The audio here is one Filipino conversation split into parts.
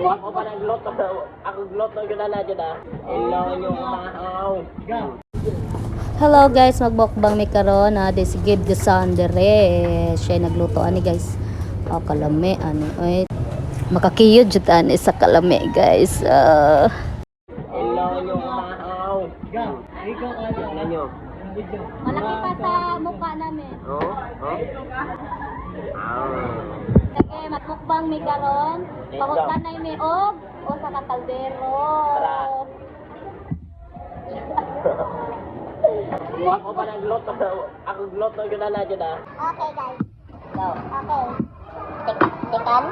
Ako pa nagluto. Ako gluto yun na dyan ah. Ilaw yung mahaw. Hello guys, magbukbang mi karon na si Gid Gasandere. Siya nagluto ani guys. Oh, kalami ani. Oy, makakiyod jud ani sa kalami guys. Ilaw yung mahaw. Ikaw ano? Tingnan nyo. Malaki pa sa mukha namin. Oh? Oh? Kaya magbukbang mi karon. Pahutan na mi og o sa kaldero. Ako pa nagluto. Ako gluto yun na dyan ah. Okay guys. So, okay. Chicken.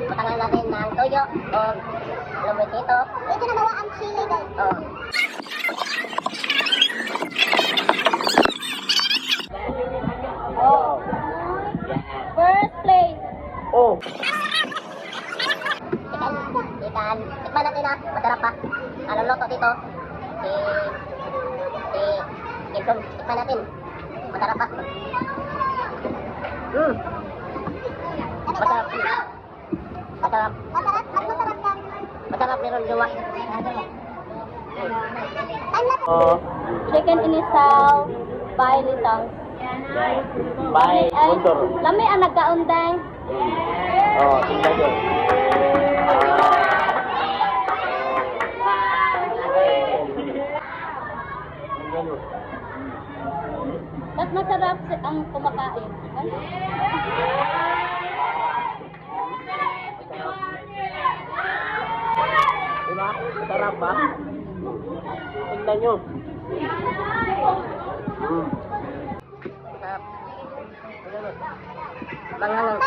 Patangan natin ng toyo o lumit dito. Ito na bawa ang chili guys. Oh. Oh. First place. Oh. Chicken. Tikman natin na. Masarap pa. Anong luto dito? Tikman natin. Masarap pa. Masarap. Masarap. Masarap. Mas masarap ka. Masarap meron gawa. Oh. Chicken inisaw by Litang. Bye. Puntor. Lami ang nagkaundang. Oh, tingnan nyo. Tingnan nyo. Mas masarap ang kumakain. Diba? Sarap ba? Tingnan nyo. Masarap. Bangalan.